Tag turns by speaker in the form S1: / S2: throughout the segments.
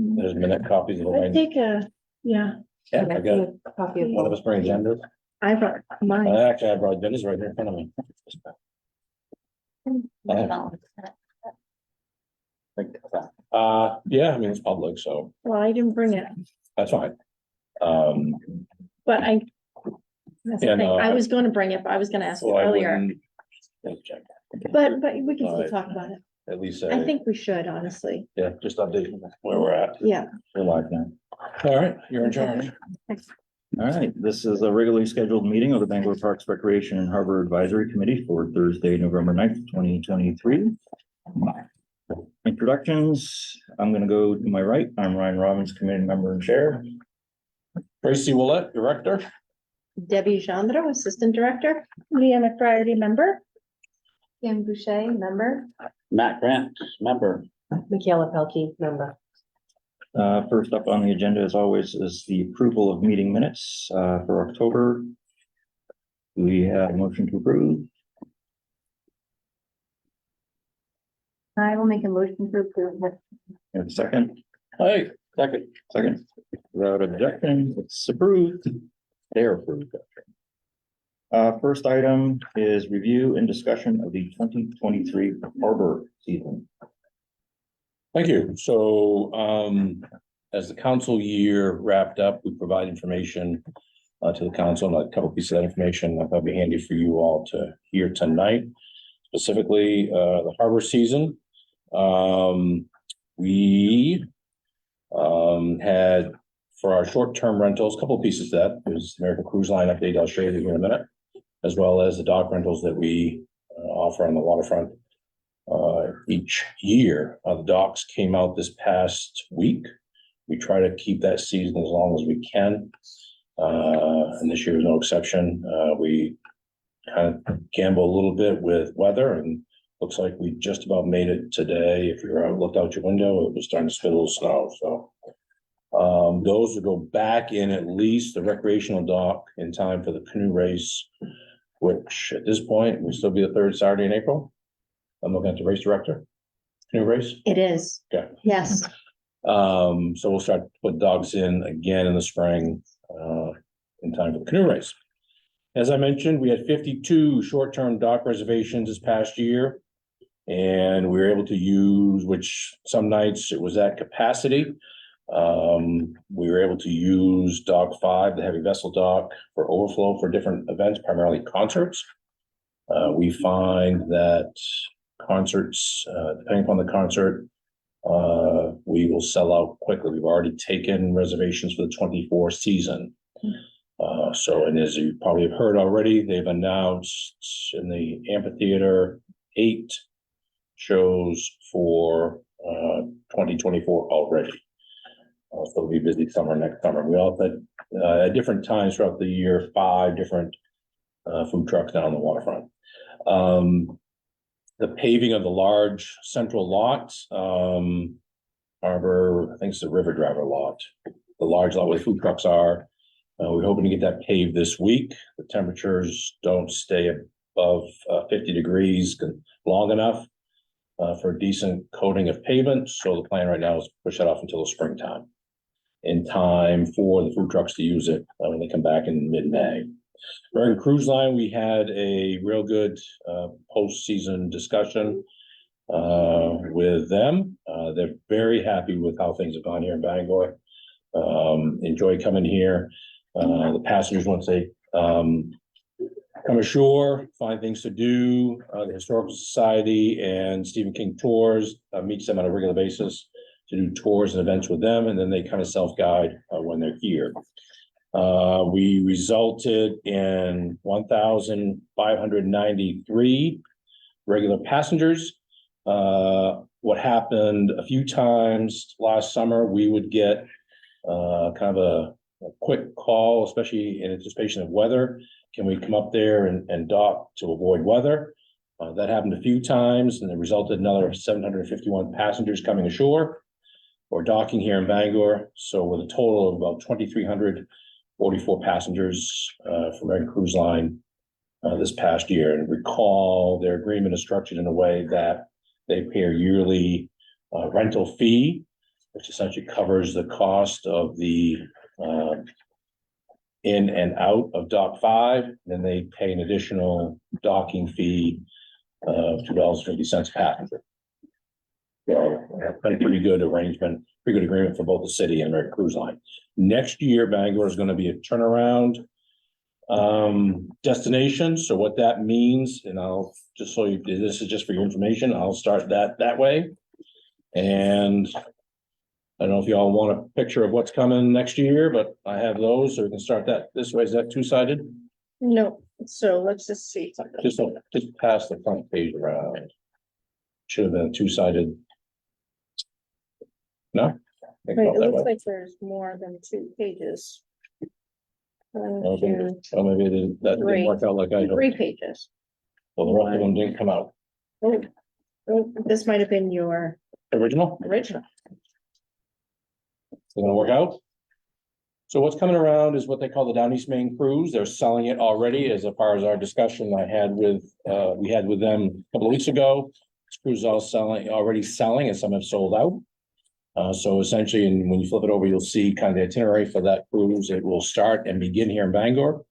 S1: There's minute copies of the
S2: I
S1: rain.
S2: think, yeah,
S1: Yeah, I got it.
S3: A copy of
S1: One of us bring agendas.
S2: I brought mine.
S1: Actually, I brought agendas right here in front of me. Yeah, I mean, it's public, so
S2: Well, I didn't bring it,
S1: that's fine.
S2: but that's the
S1: Yeah,
S2: thing.
S1: no,
S2: I
S1: I-
S2: was gonna bring it, but I was gonna ask
S1: So
S2: you
S1: I
S2: earlier,
S1: wouldn't. Let's check.
S2: but we can still
S1: Alright.
S2: talk about it.
S1: At least,
S2: I think we should, honestly.
S1: yeah, just update where we're at.
S2: Yeah.
S1: We're live now. All right, you're in charge.
S4: All right, this is a regularly scheduled meeting of the Bangor Parks Recreation and Harbor Advisory Committee for Thursday, November 9th, 2023. Introductions, I'm gonna go to my right. I'm Ryan Robbins, committee member and chair.
S1: Tracy Willett, director.
S2: Debbie Gendro, Assistant Director. Leah McFriarty, member.
S3: Kim Boucher, member.
S1: Matt Grant, member.
S3: Michaela Pelkey, member.
S4: First up on the agenda, as always, is the approval of meeting minutes for October. Do we have a motion to approve?
S3: I will make a motion to approve.
S4: And a second,
S1: Hey, second.
S4: second, without objection, it's approved. They're approved. First item is review and discussion of the 2023 harbor season.
S1: Thank you. So, as the council year wrapped up, we provide information to the council, and a couple pieces of that information that would be handy for you all to hear tonight. Specifically, the harbor season. We had for our short-term rentals, a couple of pieces of that. There's the American Cruise Line update I'll show you here in a minute, as well as the dock rentals that we offer on the waterfront each year. The docks came out this past week. We try to keep that season as long as we can. And this year is no exception. We kind of gamble a little bit with weather, and looks like we just about made it today. If you're out, looked out your window, it was starting to spit a little snow, so. Those will go back in at least the recreational dock in time for the canoe race, which at this point will still be the third Saturday in April. I'm looking at the race director. Canoe race.
S2: It is.
S1: Okay.
S2: Yes.
S1: So we'll start to put dogs in again in the spring, in time for the canoe race. As I mentioned, we had 52 short-term dock reservations this past year. And we were able to use, which some nights it was at capacity. We were able to use Dock 5, the heavy vessel dock, for overflow for different events, primarily concerts. We find that concerts, depending upon the concert, we will sell out quickly. We've already taken reservations for the 24 season. So, and as you probably have heard already, they've announced in the amphitheater 8 shows for 2024 already. So it'll be busy summer next summer. We also had at different times throughout the year 5 different food trucks down on the waterfront. The paving of the large central lot, harbor, I think it's the River Driver lot, the large lot where the food trucks are. We're hoping to get that paved this week. The temperatures don't stay above 50 degrees long enough for a decent coating of pavement. So the plan right now is to push that off until the springtime, in time for the food trucks to use it when they come back in mid-May. American Cruise Line, we had a real good post-season discussion with them. They're very happy with how things have gone here in Bangor. Enjoy coming here. The passengers, once they come ashore, find things to do. The Historical Society and Stephen King Tours meets them on a regular basis to do tours and events with them, and then they kind of self-guide when they're here. We resulted in 1,593 regular passengers. What happened a few times last summer, we would get kind of a quick call, especially in anticipation of weather. Can we come up there and dock to avoid weather? That happened a few times, and it resulted in another 751 passengers coming ashore or docking here in Bangor. So with a total of about 2,344 passengers for American Cruise Line this past year. And recall, their agreement is structured in a way that they pay a yearly rental fee which essentially covers the cost of the, in and out of dock 5, then they pay an additional docking fee of $2.50 a passenger. So, been a pretty good arrangement, pretty good agreement for both the city and American Cruise Line. Next year, Bangor is gonna be a turnaround destination. So what that means, and I'll just so you, this is just for your information, I'll start that way. And I don't know if y'all want a picture of what's coming next year, but I have those, so we can start that this way. Is that two-sided?
S2: No, so let's just see something.
S1: Just pass the front page around. Should have been two-sided. No?
S2: Wait, it looks like there's more than 2 pages. One,
S1: Okay.
S2: two,
S1: Oh, maybe that didn't
S2: Three.
S1: work out like I.
S2: 3 pages.
S1: Well, the rest of them didn't come out.
S2: Oh, this might have been your
S1: Original?
S2: original.
S1: It's gonna work out. So what's coming around is what they call the Down East Main Cruise. They're selling it already, as far as our discussion I had with, we had with them a couple of weeks ago. This cruise is already selling, and some have sold out. So essentially, and when you flip it over, you'll see kind of the itinerary for that cruise. It will start and begin here in Bangor.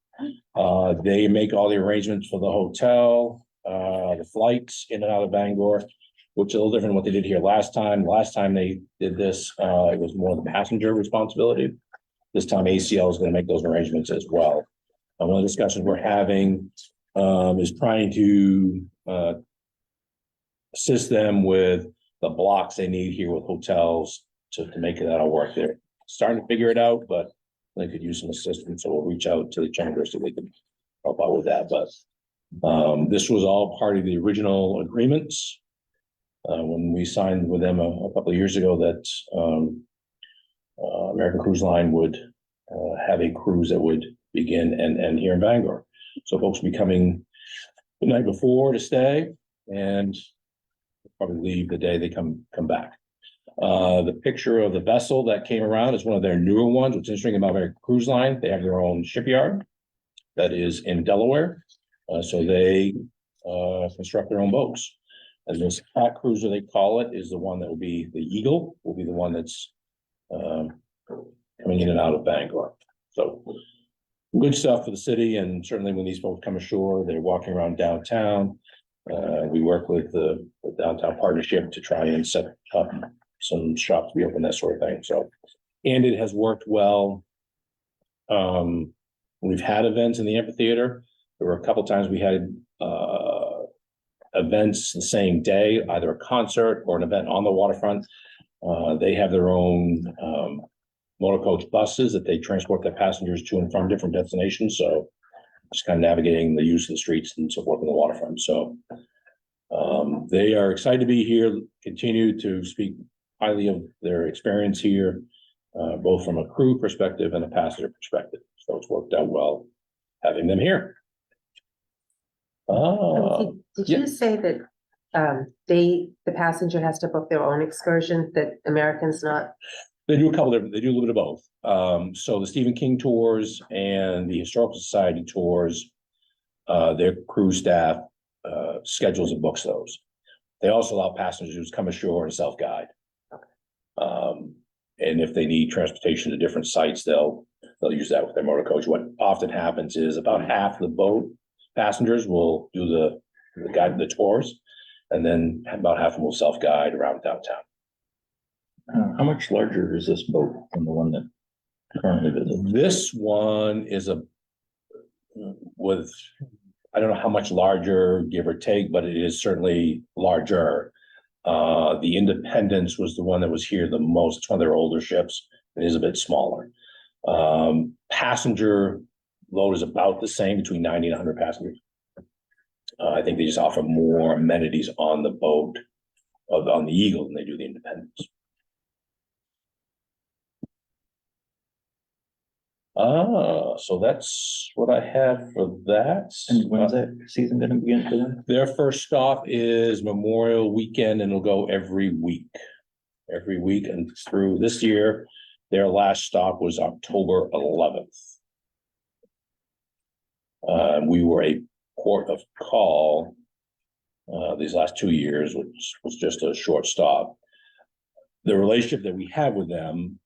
S1: They make all the arrangements for the hotel, the flights in and out of Bangor, which is a little different than what they did here last time. Last time they did this, it was more the passenger responsibility. This time ACL is going to make those arrangements as well. One of the discussions we're having is trying to assist them with the blocks they need here with hotels to make that all work. They're starting to figure it out, but they could use some assistance. So we'll reach out to the chamber so they can help out with that. But this was all part of the original agreements when we signed with them a couple of years ago that American Cruise Line would have a cruise that would begin and end here in Bangor. So folks will be coming the night before to stay and probably leave the day they come back. The picture of the vessel that came around is one of their newer ones. What's interesting about American Cruise Line, they have their own shipyard that is in Delaware. So they construct their own boats. And this cat cruiser, they call it, is the one that will be the Eagle, will be the one that's coming in and out of Bangor. So good stuff for the city, and certainly when these folks come ashore, they're walking around downtown. We work with the downtown partnership to try and set up some shops to be open, that sort of thing. So, and it has worked well. We've had events in the amphitheater. There were a couple times we had events the same day, either a concert or an event on the waterfront. They have their own motor coach buses that they transport their passengers to and from different destinations. So just kind of navigating the use of the streets and so forth on the waterfront. So they are excited to be here, continue to speak highly of their experience here, both from a crew perspective and a passenger perspective. So it's worked out well having them here.
S5: Did
S1: yeah.
S5: you say that the passenger has to book their own excursion, that Americans not?
S1: They do a couple different, they do a little bit of both. So the Stephen King tours and the Historical Society tours, their cruise staff schedules and books those. They also allow passengers to come ashore and self-guide. And if they need transportation to different sites, they'll use that with their motor coach. What often happens is about half the boat passengers will do the guide, the tours, and then about half of them will self-guide around downtown.
S4: How much larger is this boat than the one that currently visits?
S1: This one is I don't know how much larger, give or take, but it is certainly larger. The Independence was the one that was here the most. It's one of their older ships. It is a bit smaller. Passenger load is about the same, between 90 and 100 passengers. I think they just offer more amenities on the boat, on the Eagle, than they do the Independence. So that's what I have for that.
S4: And when's that season gonna begin for them?
S1: Their first stop is Memorial Weekend, and it'll go every week. Every week and through this year, their last stop was October 11th. We were a port of call these last 2 years, which was just a short stop. the relationship that we have with them,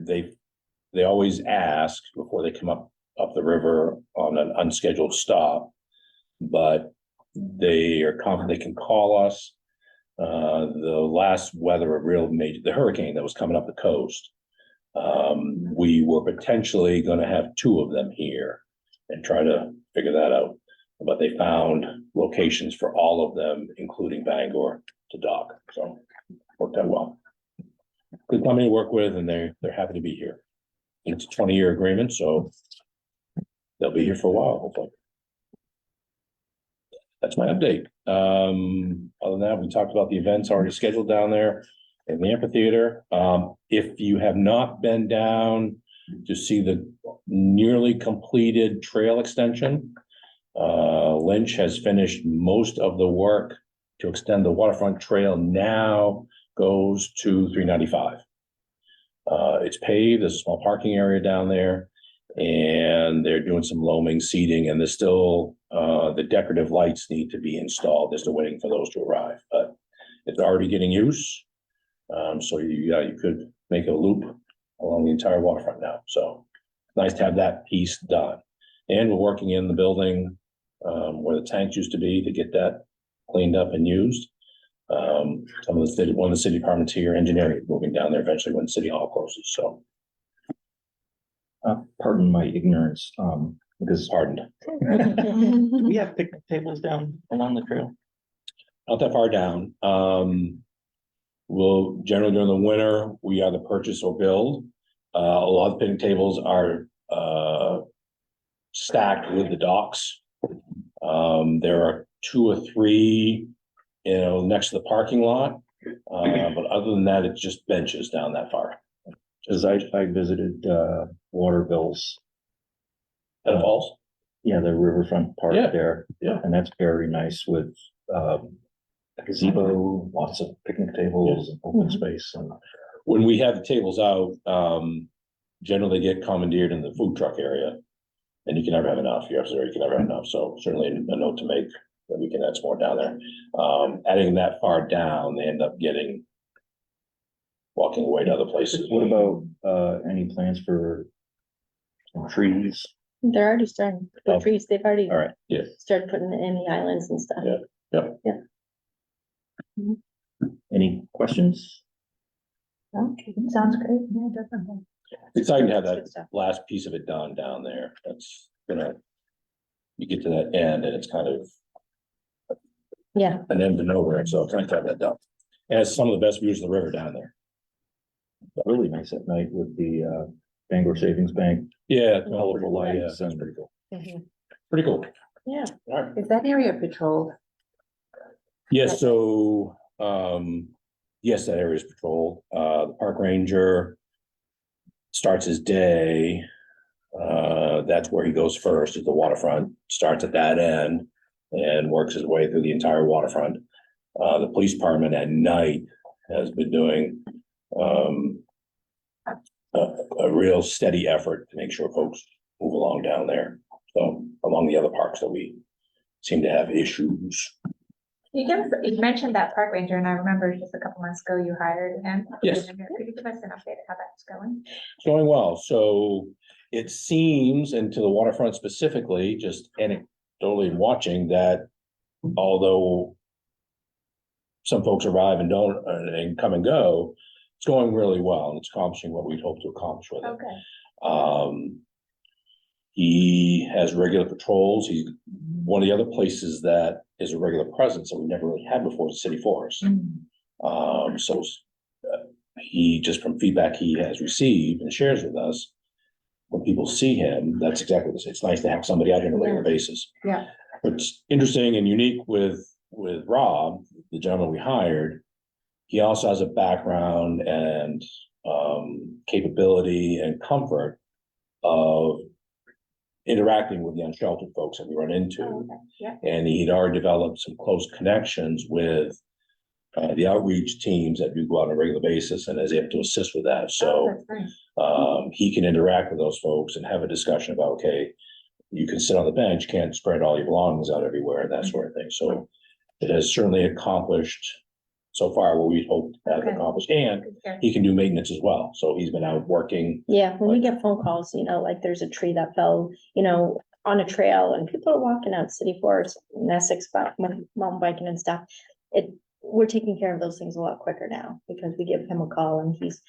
S1: they always ask before they come up the river on an unscheduled stop. But they are confident they can call us. The last weather, a real major, the hurricane that was coming up the coast. We were potentially gonna have two of them here and try to figure that out. But they found locations for all of them, including Bangor, to dock, so worked out well. Good company to work with, and they're happy to be here. It's a 20-year agreement, so they'll be here for a while, hopefully. That's my update. Other than that, we talked about the events already scheduled down there in the amphitheater. If you have not been down to see the nearly completed trail extension, Lynch has finished most of the work to extend the waterfront trail. Now goes to 395. It's paved, there's a small parking area down there, and they're doing some loaming, seeding, and there's still, the decorative lights need to be installed. They're still waiting for those to arrive, but it's already getting use. So you could make a loop along the entire waterfront now, so nice to have that piece done. And we're working in the building, where the tanks used to be, to get that cleaned up and used. One of the city departments here, engineering, is moving down there eventually when City Hall closes, so.
S4: Pardon my ignorance, because
S1: Pardoned.
S4: we have picnic tables down along the trail.
S1: Not that far down. We'll generally during the winter, we either purchase or build. A lot of picnic tables are stacked with the docks. There are 2 or 3, next to the parking lot. But other than that, it's just benches down that far.
S4: Cause I visited, Waterville's,
S1: At Falls?
S4: yeah, the riverfront park
S1: Yeah,
S4: there.
S1: yeah.
S4: And that's very nice with, gazebo, lots of picnic tables, and open space, and
S1: When we have the tables out, generally get commandeered in the food truck area. And you can never have enough. You're absolutely right, you can never have enough. So certainly a note to make that we can add some more down there. Adding that far down, they end up walking away to other places.
S4: what about, any plans for some trees?
S2: They're already starting, the
S1: Oh.
S2: trees, they've already
S4: All right,
S2: started putting it in the islands and stuff.
S1: Yeah.
S4: any questions?
S3: Okay, sounds great. Yeah, definitely.
S1: Exciting to have
S2: Good
S1: that
S2: stuff.
S1: last piece of it done down there. That's you get to that end and it's kind of
S2: Yeah,
S1: an end to nowhere. So it's nice to have that done. And it's some of the best views of the river down there.
S4: Really nice at night with the, Bangor Savings Bank,
S1: Yeah.
S4: colorful lights,
S1: That's
S4: and
S1: pretty cool.
S2: Mhm.
S1: Pretty cool.
S2: Yeah.
S1: All right.
S5: Is that area patrolled?
S1: Yes, so, yes, that area is patrolled. The park ranger starts his day. That's where he goes first, is the waterfront, starts at that end and works his way through the entire waterfront. The police department at night has been doing, a real steady effort to make sure folks move along down there. So along the other parks that we seem to have issues.
S6: You mentioned that park ranger, and I remember just a couple months ago you hired him.
S1: Yes.
S6: Could you give us an update of how that's going?
S1: It's going well. So it seems, and to the waterfront specifically, just anecdotally watching that although some folks arrive and don't and come and go, it's going really well and it's accomplishing what we'd hoped to accomplish with it.
S6: Okay.
S1: He has regular patrols. He's one of the other places that is a regular presence that we never really had before is City Forest. So he, just from feedback he has received and shares with us, when people see him, that's exactly what it's nice to have somebody out here on a regular basis.
S5: Yeah.
S1: What's interesting and unique with Rob, the gentleman we hired, he also has a background and capability and comfort of interacting with the unsheltered folks that we run into.
S6: Okay, yeah.
S1: And he'd already developed some close connections with the outreach teams that do go out on a regular basis and is able to assist with that.
S6: Oh,
S1: So
S6: that's nice.
S1: he can interact with those folks and have a discussion about, okay, you can sit on the bench, can't spread all your belongings out everywhere and that sort of thing. So it has certainly accomplished so far what we hoped to have
S6: Okay.
S1: accomplished, and he can do maintenance as well, so he's been out working.
S2: Yeah, when we get phone calls, like there's a tree that fell, on a trail and people are walking out City Forest in Essex, mountain biking and stuff. We're taking care of those things a lot quicker now because we give him a call and he's,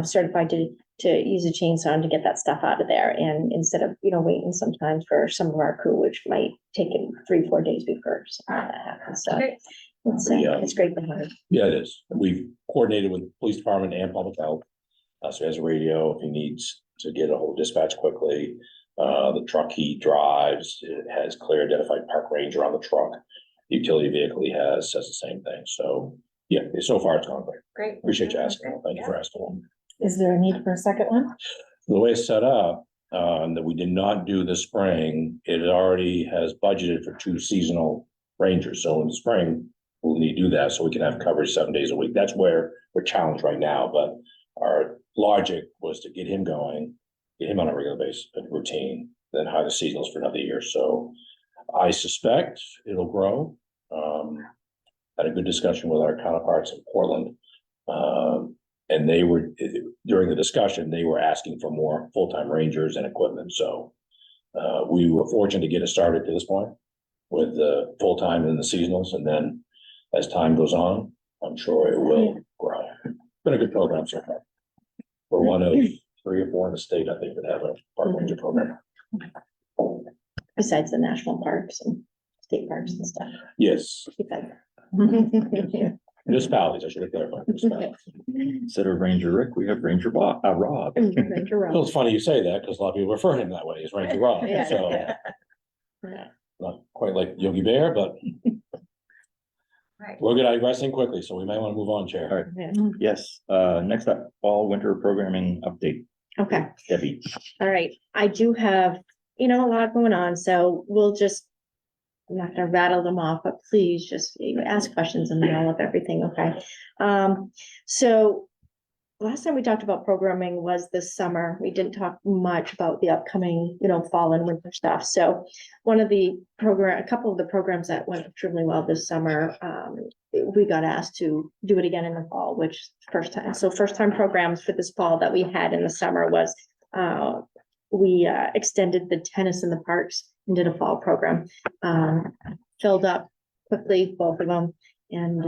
S2: certified to use a chainsaw to get that stuff out of there. And instead of, waiting sometimes for some of our crew, which might take him 3-4 days before that happens. So
S6: Okay.
S2: it's great to have.
S1: Yeah, it is. We've coordinated with the police department and public health. So he has a radio if he needs to get a hold of dispatch quickly. The truck he drives, it has clear identified park ranger on the truck. The utility vehicle he has says the same thing. So, yeah, so far it's gone great.
S6: Great.
S1: Appreciate you asking. Thank you for asking.
S2: Is there a need for a second one?
S1: The way it's set up, that we did not do this spring, it already has budgeted for 2 seasonal rangers. So in the spring, we'll need to do that so we can have coverage 7 days a week. That's where we're challenged right now, but our logic was to get him going, get him on a regular basis, routine, then hire the seasonals for another year. So I suspect it'll grow. Had a good discussion with our counterparts in Portland. And they were, during the discussion, they were asking for more full-time rangers and equipment. So we were fortunate to get it started to this point with the full-time and the seasonals. And then as time goes on, I'm sure it will grow. Been a good program so far. We're one of 3 or 4 in the state, I think, that have a park ranger program.
S2: Besides the national parks and state parks and stuff.
S1: Yes,
S2: Besides-
S1: municipalities, I should have clarified. municipalities.
S4: Instead of Ranger Rick, we have Ranger Rob.
S2: Ranger Rob.
S1: Well, it's funny you say that because a lot of people refer to him that way as Ranger Rob.
S2: Yeah,
S1: So
S2: yeah.
S1: not quite like Yogi Bear, but
S6: Right.
S1: we're good at wrestling quickly, so we might want to move on, Chair.
S4: All right.
S2: Yeah.
S4: Yes, next up, fall, winter programming update.
S2: Okay.
S4: Debbie.
S2: All right, I do have, a lot going on, so I'm not gonna rattle them off, but please just ask questions in the middle of everything, okay? So last time we talked about programming was this summer. We didn't talk much about the upcoming, fall and winter stuff. So a couple of the programs that went extremely well this summer, we got asked to do it again in the fall, which first time. So first time programs for this fall that we had in the summer was, we extended the tennis in the parks and did a fall program. Filled up quickly, both of them. And,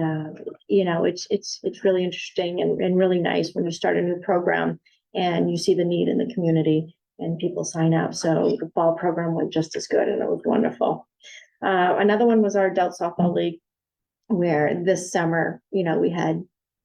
S2: it's really interesting and really nice when you start a new program and you see the need in the community and people sign up. So the fall program went just as good and it was wonderful. Another one was our adult softball league, where this summer, we had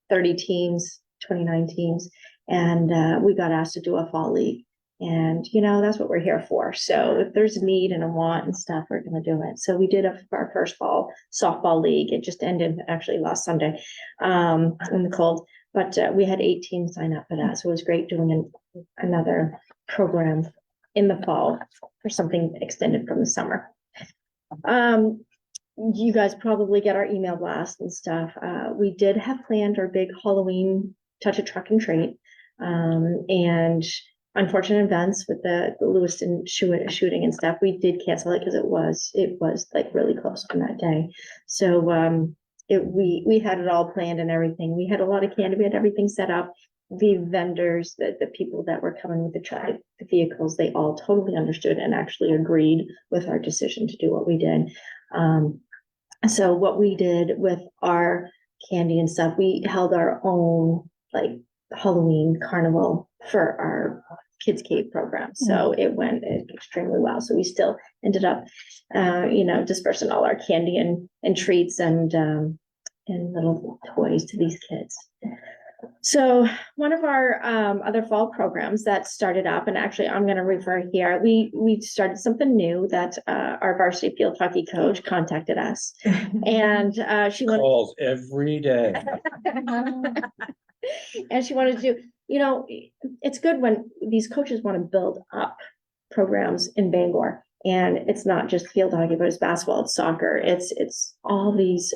S2: 30 teams, 29 teams, and we got asked to do a fall league. And, that's what we're here for. So if there's a need and a want and stuff, we're gonna do it. So we did our first fall softball league. It just ended actually last Sunday, in the cold. But we had 8 teams sign up for that. So it was great doing another program in the fall for something extended from the summer. You guys probably get our email blast and stuff. We did have planned our big Halloween touch a truck and treat. And unfortunate events with the Lewiston shooting and stuff, we did cancel it because it was like really close on that day. So we had it all planned and everything. We had a lot of candy, we had everything set up. The vendors, the people that were coming with the vehicles, they all totally understood and actually agreed with our decision to do what we did. So what we did with our candy and stuff, we held our own like Halloween carnival for our Kids Cave program. So it went extremely well. So we still ended up, dispersing all our candy and treats and little toys to these kids. So one of our other fall programs that started up, and actually I'm going to refer here, we started something new that our varsity field hockey coach contacted us, and she wanted
S1: Calls every day.
S2: and she wanted to do, it's good when these coaches want to build up programs in Bangor. And it's not just field hockey, but it's basketball, it's soccer, it's all these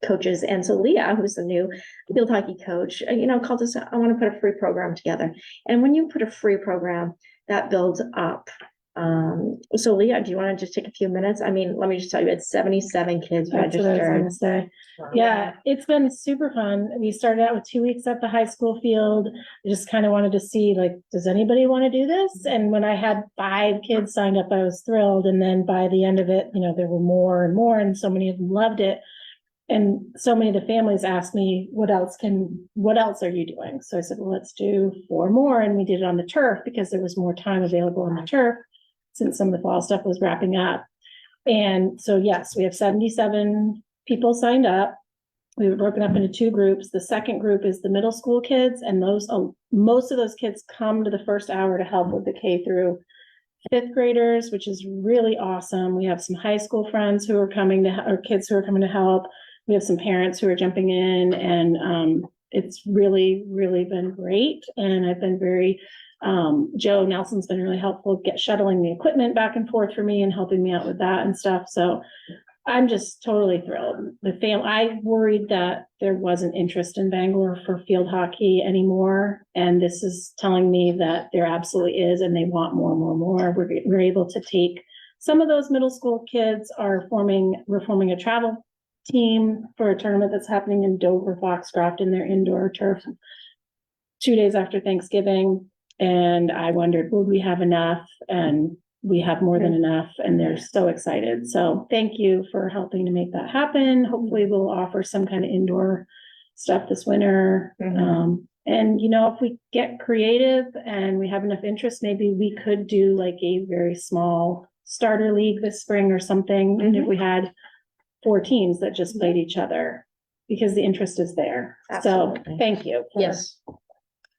S2: coaches. And so Leah, who's the new field hockey coach, called us, I want to put a free program together. And when you put a free program, that builds up So Leah, do you want to just take a few minutes? I mean, let me just tell you, it's 77 kids
S7: That's what I was
S2: registered.
S7: gonna say. Yeah, it's been super fun. We started out with 2 weeks at the high school field. I just kind of wanted to see, like, does anybody want to do this? And when I had 5 kids signed up, I was thrilled. And then by the end of it, there were more and more, and so many of them loved it. And so many of the families asked me, what else are you doing? So I said, well, let's do 4 more. And we did it on the turf because there was more time available on the turf since some of the fall stuff was wrapping up. And so, yes, we have 77 people signed up. We were broken up into 2 groups. The second group is the middle school kids, and most of those kids come to the first hour to help with the K through 5th graders, which is really awesome. We have some high school friends who are coming or kids who are coming to help. We have some parents who are jumping in, and it's really, really been great. And I've been Joe Nelson's been really helpful shuttling the equipment back and forth for me and helping me out with that and stuff. So I'm just totally thrilled. I worried that there wasn't interest in Bangor for field hockey anymore. And this is telling me that there absolutely is, and they want more. We're able to take some of those middle school kids we're forming a travel team for a tournament that's happening in Dover Foxcroft in their indoor turf 2 days after Thanksgiving. And I wondered, would we have enough? And we have more than enough, and they're so excited. So thank you for helping to make that happen. Hopefully we'll offer some kind of indoor stuff this winter.
S2: Mhm.
S7: And if we get creative and we have enough interest, maybe we could do like a very small starter league this spring or something. And if we had 4 teams that just played each other, because the interest is there.
S2: Absolutely.
S7: So thank you. for
S2: Yes.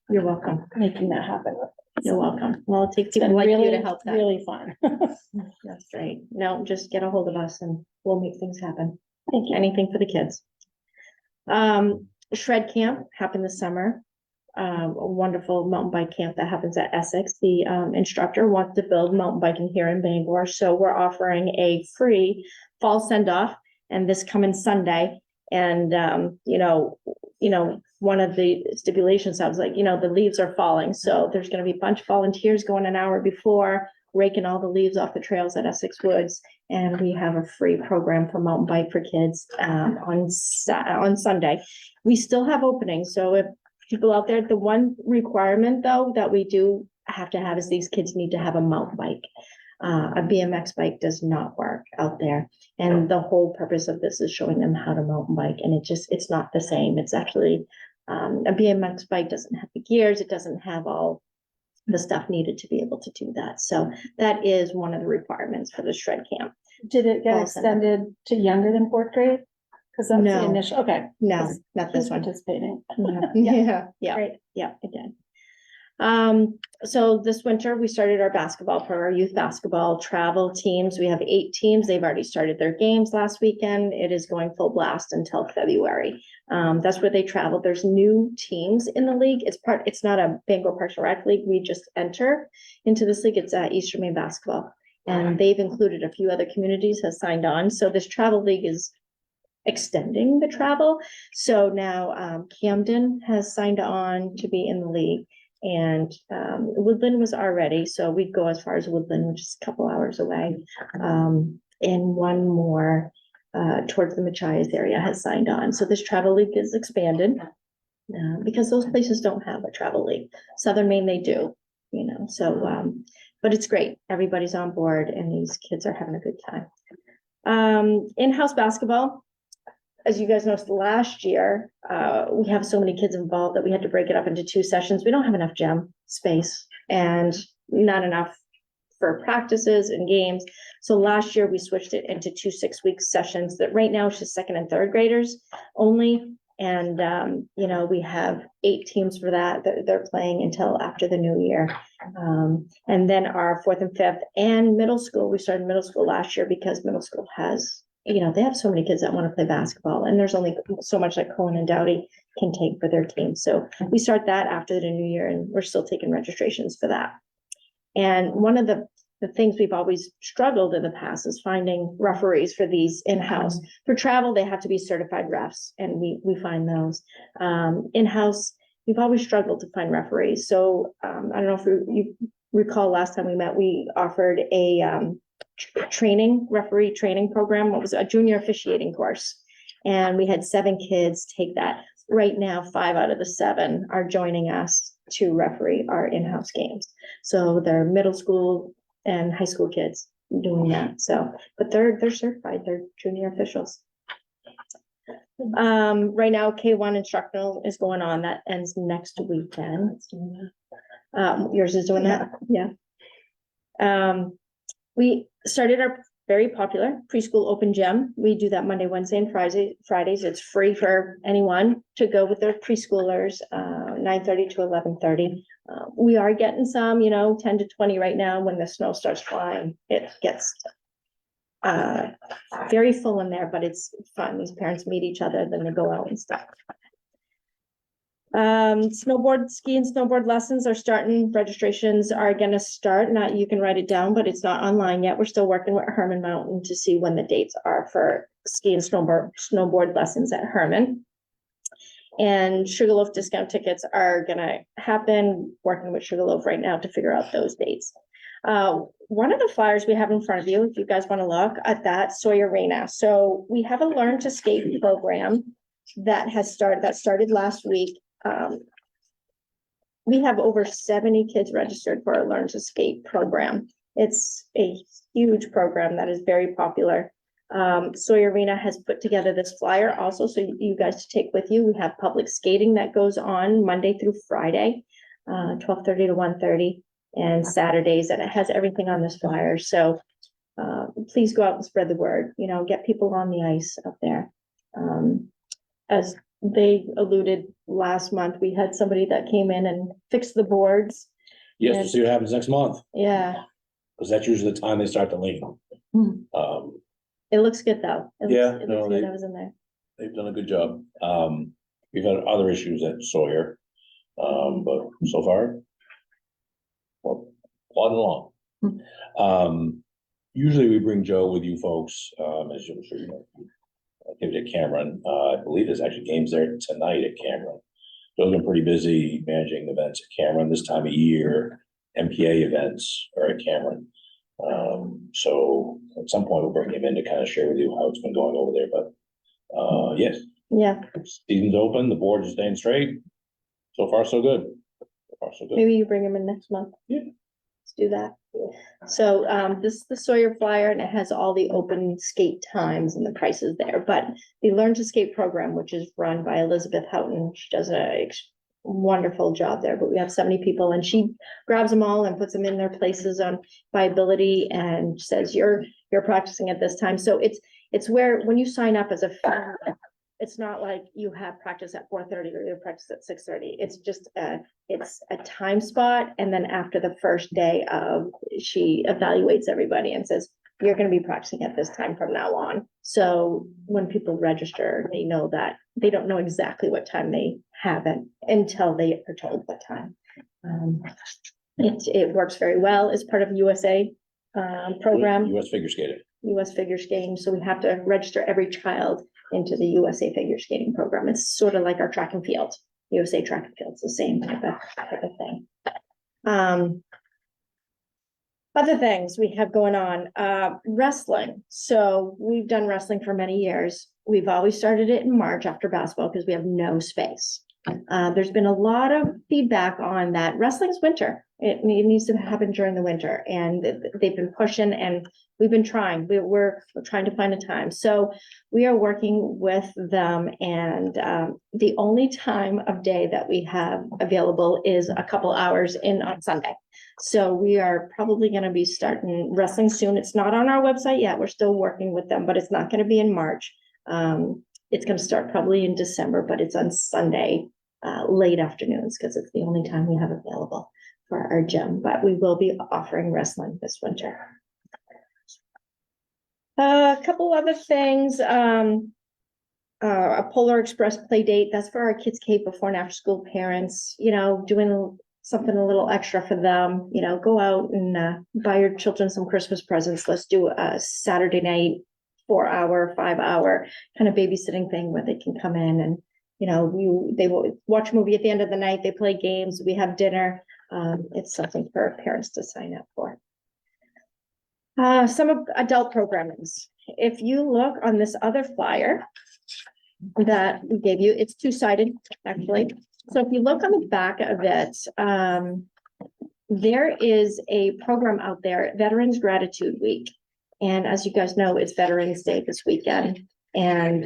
S2: You're welcome.
S7: Making that happen.
S2: You're welcome. Well, it takes
S7: It's
S2: people
S7: been
S2: like you
S7: really,
S2: to help that.
S7: really fun.
S2: That's great. No, just get a hold of us and we'll make things happen.
S7: Thank you.
S2: Anything for the kids. Shred camp happened this summer. A wonderful mountain bike camp that happens at Essex. The instructor wants to build mountain biking here in Bangor, so we're offering a free fall send off, and this coming Sunday. And one of the stipulations sounds like, the leaves are falling, so there's going to be a bunch of volunteers going an hour before, raking all the leaves off the trails at Essex Woods. And we have a free program for mountain bike for kids on Sunday. We still have openings, so if people out there, the one requirement though that we do have to have is these kids need to have a mountain bike. A BMX bike does not work out there. And the whole purpose of this is showing them how to mountain bike, and it's not the same. It's actually, a BMX bike doesn't have the gears, it doesn't have all the stuff needed to be able to do that. So that is one of the requirements for the shred camp.
S7: Did it get
S2: Fall send off.
S7: extended to younger than 4th grade? Because that's the
S2: No.
S7: initial, okay.
S2: No, not this
S7: Who's
S2: one.
S7: participating?
S2: Yeah,
S7: Great.
S2: yeah, it did. So this winter, we started our basketball for our youth basketball travel teams. We have 8 teams. They've already started their games last weekend. It is going full blast until February. That's where they travel. There's new teams in the league. It's not a Bangor Parks and Rec league. We just enter into this league. It's Eastern Maine Basketball. And they've included a few other communities has signed on. So this travel league is extending the travel. So now Camden has signed on to be in the league. And Woodland was already, so we'd go as far as Woodland, which is a couple hours away. And one more towards the Machias area has signed on. So this travel league is expanded because those places don't have a travel league. Southern Maine, they do, so, but it's great. Everybody's on board and these kids are having a good time. In-house basketball. As you guys noticed last year, we have so many kids involved that we had to break it up into 2 sessions. We don't have enough gym space and not enough for practices and games. So last year we switched it into 2 6-week sessions that right now it's just 2nd and 3rd graders only. And, we have 8 teams for that. They're playing until after the new year. And then our 4th and 5th and middle school, we started middle school last year because middle school has they have so many kids that want to play basketball, and there's only so much that Cohen and Dowdy can take for their team. So we start that after the new year, and we're still taking registrations for that. And one of the things we've always struggled in the past is finding referees for these in-house. For travel, they have to be certified refs, and we find those. In-house, we've always struggled to find referees. So I don't know if you recall last time we met, we offered a referee training program. What was it? A junior officiating course. And we had 7 kids take that. Right now, 5 out of the 7 are joining us to referee our in-house games. So they're middle school and high school kids doing that. So, but they're certified, they're junior officials. Right now, K1 instructional is going on. That ends next weekend. Yours is doing that? Yeah. We started our very popular preschool open gym. We do that Monday, Wednesday, and Fridays. It's free for anyone to go with their preschoolers, 9:30 to 11:30. We are getting some, 10 to 20 right now. When the snow starts flying, it gets very full in there, but it's fun. These parents meet each other, then they go out and stuff. Ski and snowboard lessons are starting. Registrations are gonna start. Not, you can write it down, but it's not online yet. We're still working with Herman Mountain to see when the dates are for ski and snowboard lessons at Herman. And Sugarloaf discount tickets are gonna happen, working with Sugarloaf right now to figure out those dates. One of the flyers we have in front of you, if you guys want to look at that, Sawyer Arena. So we have a Learn to Skate program that started last week. We have over 70 kids registered for our Learn to Skate program. It's a huge program that is very popular. Sawyer Arena has put together this flyer also, so you guys to take with you. We have public skating that goes on Monday through Friday, 12:30 to 1:30, and Saturdays, and it has everything on this flyer. So please go out and spread the word, get people on the ice up there. As they alluded last month, we had somebody that came in and fixed the boards.
S1: Yes, we'll see what happens next month,
S2: Yeah,
S1: because that's usually the time they start to lean.
S2: it looks good though. It
S1: Yeah,
S2: looks
S1: no,
S2: good.
S1: they-
S2: I was in there.
S1: They've done a good job. We've had other issues at Sawyer, but so far, we're plodding along. Usually we bring Joe with you folks, as I'm sure you know, activity at Cameron. I believe there's actually games there tonight at Cameron. Joe's been pretty busy managing events at Cameron this time of year. MPA events are at Cameron. So at some point we'll bring him in to kind of share with you how it's been going over there, but yes,
S2: Yeah,
S1: season's open, the board is staying straight. So far, so good. So far, so good.
S2: maybe you bring them in next month.
S1: Yeah.
S2: Let's do that. So this is the Sawyer flyer, and it has all the open skate times and the prices there. But the Learn to Skate program, which is run by Elizabeth Houghton, she does a wonderful job there. But we have 70 people, and she grabs them all and puts them in their places on viability and says you're practicing at this time. So it's where when you sign up as a fan, it's not like you have practice at 4:30 or you practice at 6:30. It's just it's a time spot. And then after the first day she evaluates everybody and says, you're going to be practicing at this time from now on. So when people register, they know that they don't know exactly what time they have it until they are told what time. It works very well. It's part of USA program.
S1: US figure skating.
S2: US figure skating, so we have to register every child into the USA figure skating program. It's sort of like our track and field, USA track and field, it's the same type of thing. Other things we have going on, wrestling. So we've done wrestling for many years. We've always started it in March after basketball because we have no space. There's been a lot of feedback on that. Wrestling's winter. It needs to happen during the winter, and they've been pushing, and we've been trying. We're trying to find a time. So we are working with them, and the only time of day that we have available is a couple hours on Sunday. So we are probably going to be starting wrestling soon. It's not on our website yet. We're still working with them, but it's not going to be in March. It's going to start probably in December, but it's on Sunday, late afternoons, because it's the only time we have available for our gym. But we will be offering wrestling this winter. A couple other things. A Polar Express play date. That's for our Kids K before and after school parents. Doing something a little extra for them. Go out and buy your children some Christmas presents. Let's do a Saturday night 4-hour, 5-hour kind of babysitting thing where they can come in and they will watch a movie at the end of the night. They play games. We have dinner. It's something for parents to sign up for. Some of adult programmings. If you look on this other flyer that we gave you, it's two-sided, actually. So if you look on the back of it, there is a program out there, Veterans Gratitude Week. And as you guys know, it's Veterans Day this weekend. And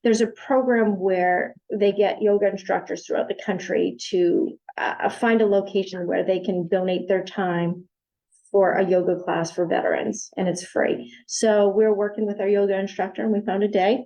S2: there's a program where they get yoga instructors throughout the country to find a location where they can donate their time for a yoga class for veterans, and it's free. So we're working with our yoga instructor and we found a day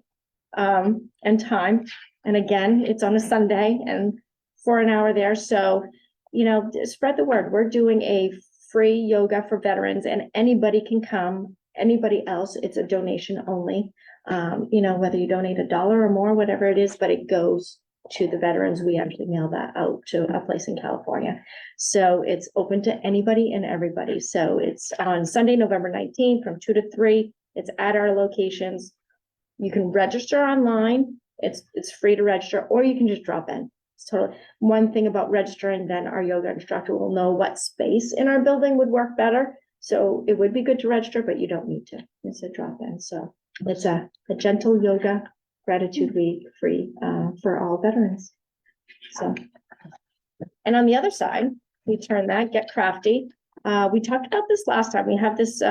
S2: and time. And again, it's on a Sunday and for an hour there. So, you know, spread the word. We're doing a free yoga for veterans and anybody can come, anybody else, it's a donation only. You know, whether you donate $1 or more, whatever it is, but it goes to the veterans. We actually mail that out to a place in California. So it's open to anybody and everybody. So it's on Sunday, November 19th from 2 to 3. It's at our locations. You can register online. It's free to register, or you can just drop in. It's totally one thing about registering, then our yoga instructor will know what space in our building would work better. So it would be good to register, but you don't need to. It's a drop in. So it's a gentle yoga gratitude week free for all veterans. So, and on the other side, we turn that, Get Crafty. We talked about this last time. We have this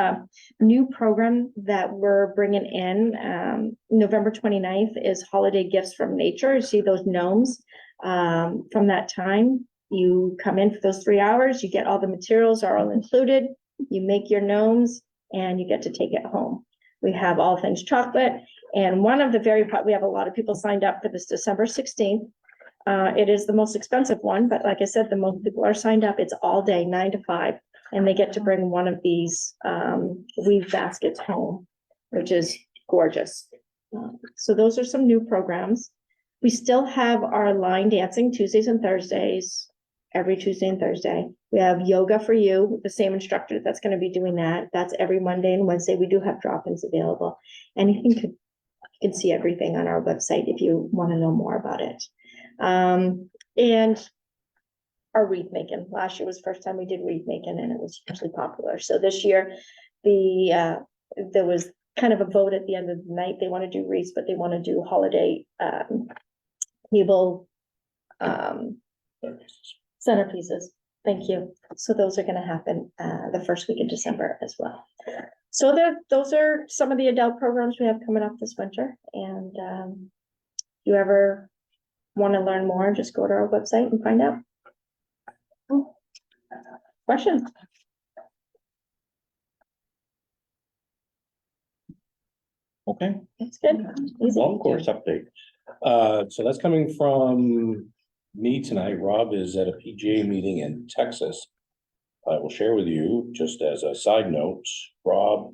S2: new program that we're bringing in. November 29th is Holiday Gifts from Nature. You see those gnomes from that time. You come in for those 3 hours, you get all the materials are all included. You make your gnomes and you get to take it home. We have all things chocolate. And one of the we have a lot of people signed up for this December 16th. It is the most expensive one, but like I said, the most people are signed up. It's all day, 9 to 5, and they get to bring one of these weave baskets home, which is gorgeous. So those are some new programs. We still have our line dancing Tuesdays and Thursdays, every Tuesday and Thursday. We have yoga for you, the same instructor that's going to be doing that. That's every Monday and Wednesday. We do have drop-ins available. Anything could, you can see everything on our website if you want to know more about it. And our wreath making. Last year was the first time we did wreath making, and it was hugely popular. So this year, there was kind of a vote at the end of the night. They want to do wreaths, but they want to do holiday table centerpieces. Thank you. So those are going to happen the first week of December as well. So those are some of the adult programs we have coming up this winter. And if you ever want to learn more, just go to our website and find out. Questions?
S4: Okay,
S2: That's good. Easy.
S4: golf course update.
S1: So that's coming from me tonight. Rob is at a PGA meeting in Texas. I will share with you, just as a side note, Rob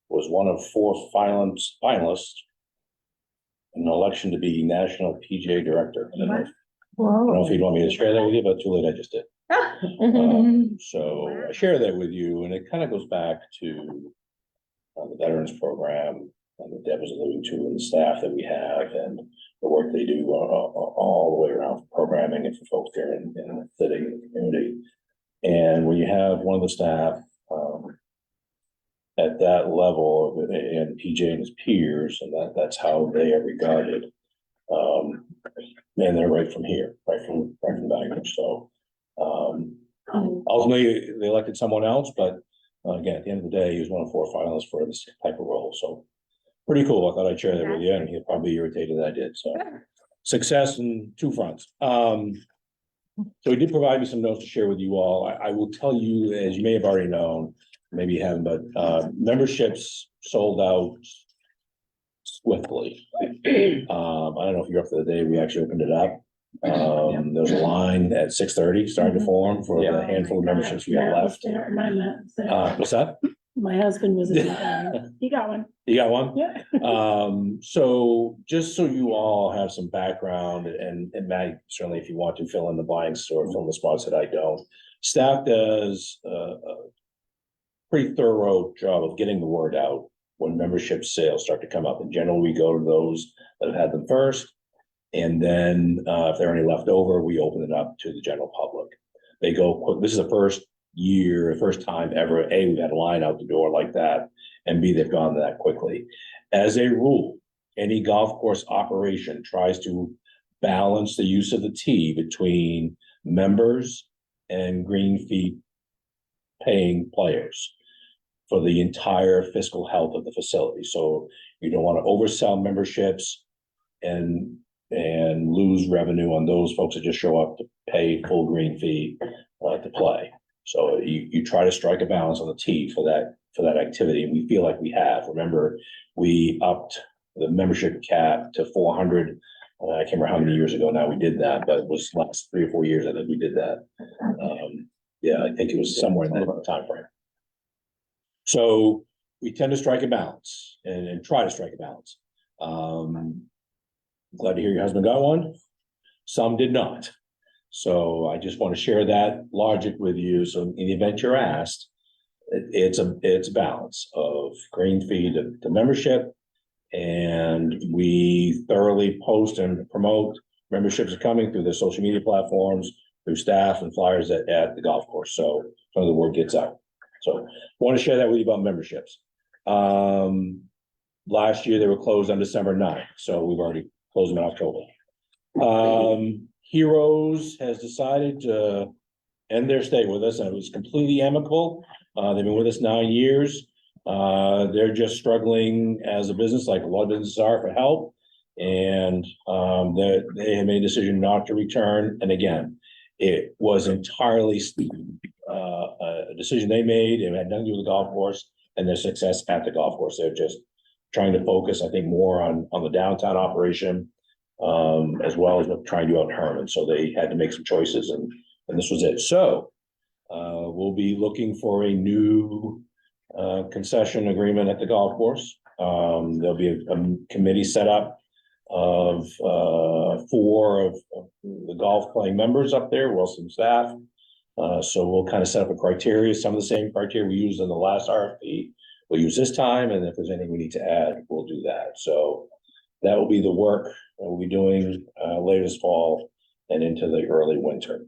S1: was one of 4 finalists in an election to be national PGA director. I don't know if you'd want me to share that with you, but too late, I just did. So I share that with you, and it kind of goes back to the veterans program that Deb was alluding to, and the staff that we have, and the work they do all the way around for programming and for folks there in the city and the community. And when you have one of the staff at that level of, and PJ and his peers, and that's how they are regarded, and they're right from here, right from Bangor. So ultimately they elected someone else, but again, at the end of the day, he was one of 4 finalists for this type of role. So pretty cool. I thought I'd share that with you, and he'll probably be irritated that I did. So success in 2 fronts. So he did provide me some notes to share with you all. I will tell you, as you may have already known, maybe you haven't, but memberships sold out swiftly. I don't know if you're up to the day we actually opened it up. There was a line at 6:30 starting to form for the handful of memberships we have left. What's that?
S7: My husband was in, he got one.
S1: You got one?
S7: Yeah.
S1: So just so you all have some background, and Matt, certainly if you want to fill in the blanks or fill in the spots that I don't, staff does a pretty thorough job of getting the word out when membership sales start to come up. In general, we go to those that have had them first, and then if there are any left over, we open it up to the general public. they go quick. This is the first time ever, A, we've had a line out the door like that, and B, they've gone that quickly. As a rule, any golf course operation tries to balance the use of the tee between members and green fee paying players for the entire fiscal health of the facility. So you don't want to oversell memberships and lose revenue on those folks that just show up to pay full green fee to play. So you try to strike a balance on the tee for that activity, and we feel like we have. Remember, we upped the membership cap to 400. I can't remember how many years ago now we did that, but it was last 3 or 4 years I think we did that. Yeah, I think it was somewhere in that time frame. So we tend to strike a balance and try to strike a balance. Glad to hear your husband got one. Some did not. So I just want to share that logic with you. So in the event you're asked, it's a balance of green fee to membership. And we thoroughly post and promote memberships are coming through the social media platforms, through staff and flyers at the golf course. So some of the word gets out. So I want to share that with you about memberships. Last year they were closed on December 9th. So we've already closed them in October. Heroes has decided to end their stay with us, and it was completely amicable. They've been with us 9 years. They're just struggling as a business, like a lot of businesses are, for help. And they have made a decision not to return. And again, it was entirely a decision they made. It had nothing to do with the golf course and their success at the golf course. They're just trying to focus, I think, more on the downtown operation, as well as what trying to do out in Herman. So they had to make some choices, and this was it. So we'll be looking for a new concession agreement at the golf course. There'll be a committee set up of 4 of the golf playing members up there, Wilson staff. So we'll kind of set up a criteria, some of the same criteria we used in the last RFP. We'll use this time, and if there's anything we need to add, we'll do that. So that will be the work that we'll be doing later this fall and into the early winter.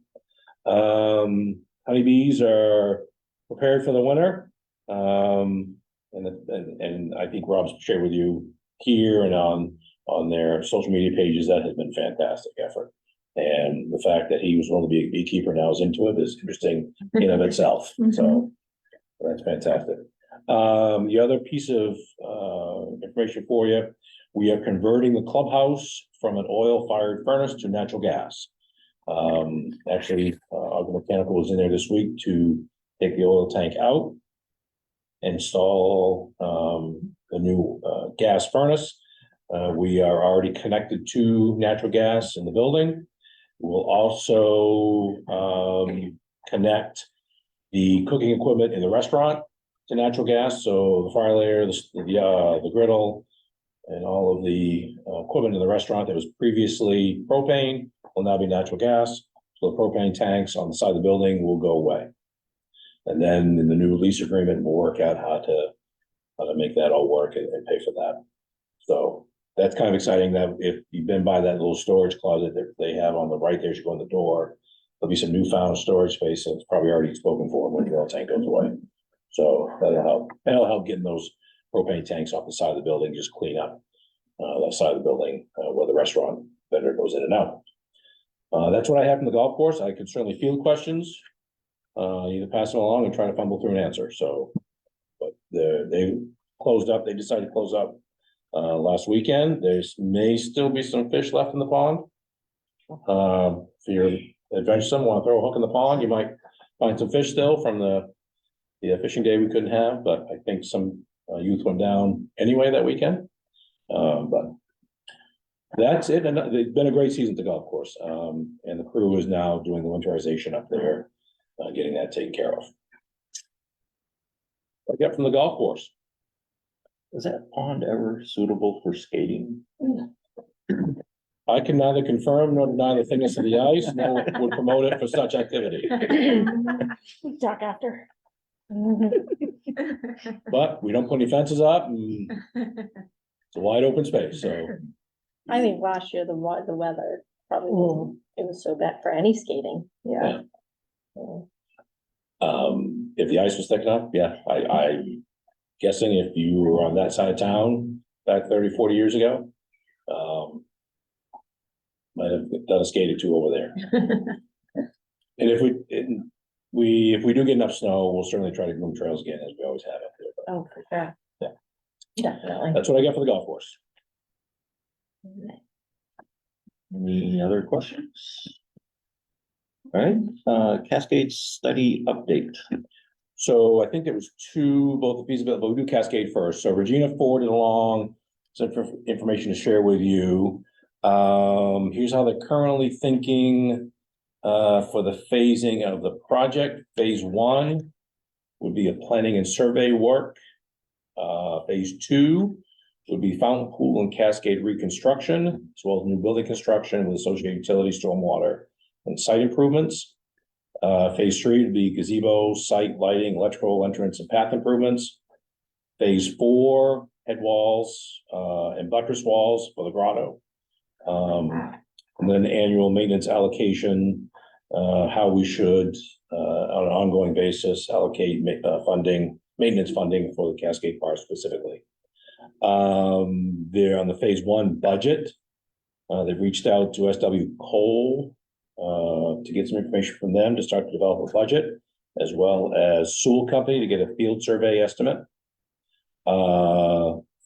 S1: Honeybees are prepared for the winter. And I think Rob's shared with you here and on their social media pages, that has been fantastic effort. And the fact that he was willing to be a beekeeper now is into it is interesting in of itself. So that's fantastic. The other piece of information for you, we are converting the clubhouse from an oil-fired furnace to natural gas. Actually, our mechanical was in there this week to take the oil tank out, install the new gas furnace. We are already connected to natural gas in the building. We'll also connect the cooking equipment in the restaurant to natural gas. So the fryer layer, the griddle, and all of the equipment in the restaurant that was previously propane will now be natural gas. So the propane tanks on the side of the building will go away. And then in the new lease agreement, we'll work out how to make that all work and pay for that. So that's kind of exciting. That if you've been by that little storage closet that they have on the right there, as you go in the door, there'll be some newfound storage space that's probably already spoken for when the oil tank goes away. So that'll help. And it'll help getting those propane tanks off the side of the building, just clean up that side of the building where the restaurant vendor goes in and out. That's what I have from the golf course. I can certainly field questions. Either pass them along and try to fumble through an answer. So, but they closed up. They decided to close up last weekend. There's may still be some fish left in the pond. If you're adventuresome, want to throw a hook in the pond, you might find some fish still from the fishing day we couldn't have. But I think some youth went down anyway that weekend. But that's it. And it's been a great season at the golf course. And the crew is now doing the winterization up there. Getting that taken care of. I got from the golf course.
S4: Is that pond ever suitable for skating?
S1: I can neither confirm nor deny the thickness of the ice, nor would promote it for such activity.
S7: Talk after.
S1: But we don't put any fences up, and it's a wide open space, so.
S2: I think last year, the weather probably wasn't, it was so bad for any skating. Yeah.
S1: If the ice was thick enough, yeah, I guessing if you were on that side of town back 30, 40 years ago, might have done a skate or two over there. And if if we do get enough snow, we'll certainly try to groom trails again, as we always have up there. But
S2: Oh, for sure.
S1: Yeah.
S2: Definitely.
S1: that's what I got for the golf course.
S4: Any other questions? All right, Cascade study update.
S1: So I think there was two, both the feasibility, but we'll do Cascade first. So Regina forwarded along some information to share with you. Here's how they're currently thinking for the phasing of the project. Phase 1 would be a planning and survey work. Phase 2 would be fountain pool and cascade reconstruction, as well as new building construction with associated utility, stormwater, and site improvements. Phase 3 would be gazebo, site lighting, electrical entrance and path improvements. Phase 4, head walls, and buttress walls for the grotto. And then annual maintenance allocation, how we should, on an ongoing basis, allocate maintenance funding for the Cascade Park specifically. They're on the phase 1 budget. They've reached out to SW Cole to get some information from them to start to develop a budget, as well as Sewell Company to get a field survey estimate.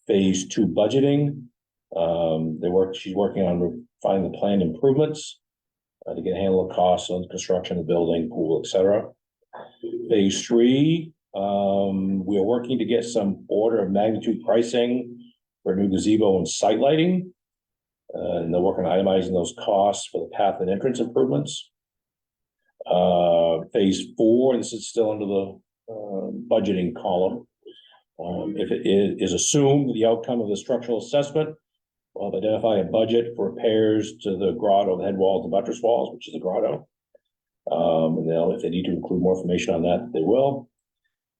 S1: Phase 2 budgeting. She's working on finding the planned improvements to get a handle of costs on the construction of the building, pool, etc. Phase 3, we are working to get some order of magnitude pricing for new gazebo and site lighting. And they're working on itemizing those costs for the path and entrance improvements. Phase 4, this is still under the budgeting column. If it is assumed the outcome of the structural assessment, we'll identify a budget for repairs to the grotto, the head walls, the buttress walls, which is the grotto. And they'll, if they need to include more information on that, they will.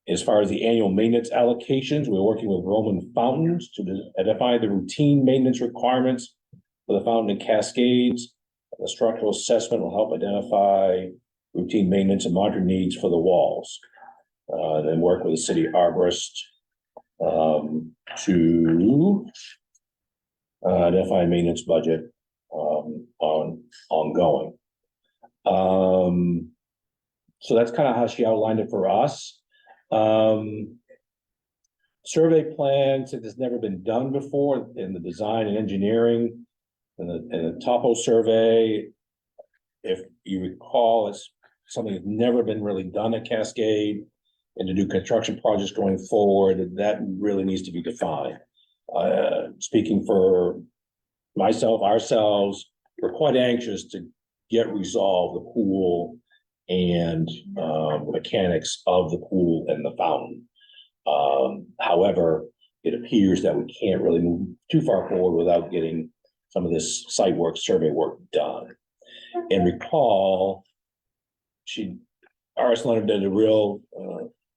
S1: As far as the annual maintenance allocations, we're working with Roman Fountains to identify the routine maintenance requirements for the fountain and cascades. The structural assessment will help identify routine maintenance and monitoring needs for the walls. Then work with the city arborist to identify a maintenance budget ongoing. So that's kind of how she outlined it for us. Survey plan, since it's never been done before in the design and engineering and the topo survey, if you recall, it's something that's never been really done at Cascade, and to do construction projects going forward, that really needs to be defined. Speaking for myself, ourselves, we're quite anxious to get resolved the pool and the mechanics of the pool and the fountain. However, it appears that we can't really move too far forward without getting some of this site work, survey work done. And recall, RS Leonard did a real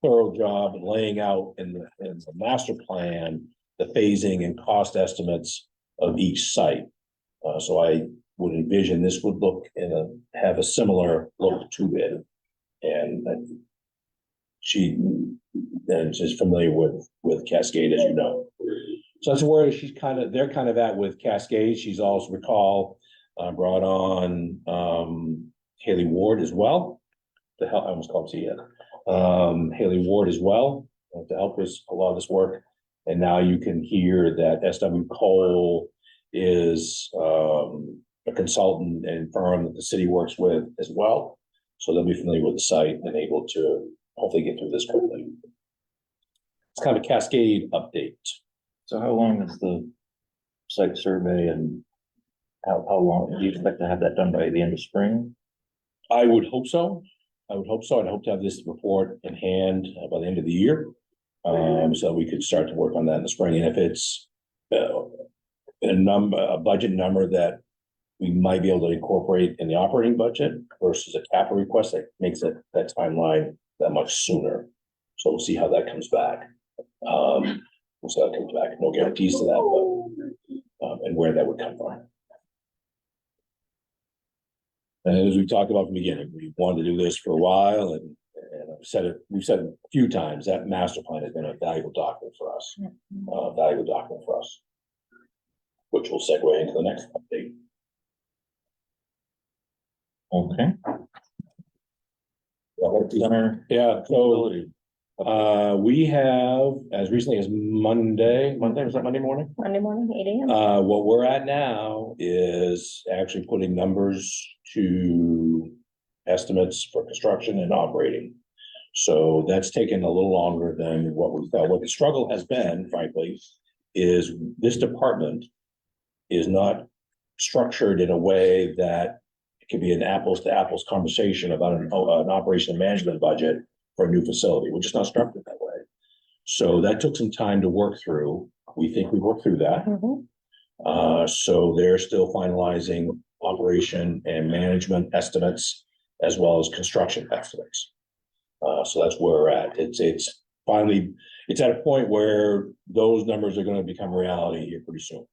S1: thorough job in laying out in the master plan the phasing and cost estimates of each site. So I would envision this would have a similar look to it. And she's familiar with Cascade, as you know. So that's where they're kind of at with Cascade. She's also brought on Haley Ward as well to help. I almost called Haley Ward as well to help with a lot of this work. And now you can hear that SW Cole is a consultant and firm that the city works with as well. So they'll be familiar with the site and able to hopefully get through this quickly. It's kind of a Cascade update.
S4: So how long is the site survey, and how long do you expect to have that done by the end of spring?
S1: I would hope so. I'd hope to have this report in hand by the end of the year. So we could start to work on that in the spring. And if it's a budget number that we might be able to incorporate in the operating budget versus a capital request, that makes that timeline that much sooner. So we'll see how that comes back. We'll see how it comes back. No guarantees to that, but and where that would come from. And as we talked about from the beginning, we wanted to do this for a while and we've said it a few times, that master plan has been a valuable document for us. Which will segue into the next update.
S4: Okay. Center
S1: Yeah, so, we have, as recently as Monday, was that Monday morning?
S2: Monday morning, 8 AM.
S1: What we're at now is actually putting numbers to estimates for construction and operating. So that's taken a little longer than what we thought. What the struggle has been, frankly, is this department is not structured in a way that it can be an apples to apples conversation about an operation and management budget for a new facility. We're just not structured that way. So that took some time to work through. We think we worked through that.
S2: Mhm.
S1: So they're still finalizing operation and management estimates as well as construction estimates. So that's where we're at. It's finally, it's at a point where those numbers are gonna become reality here pretty soon.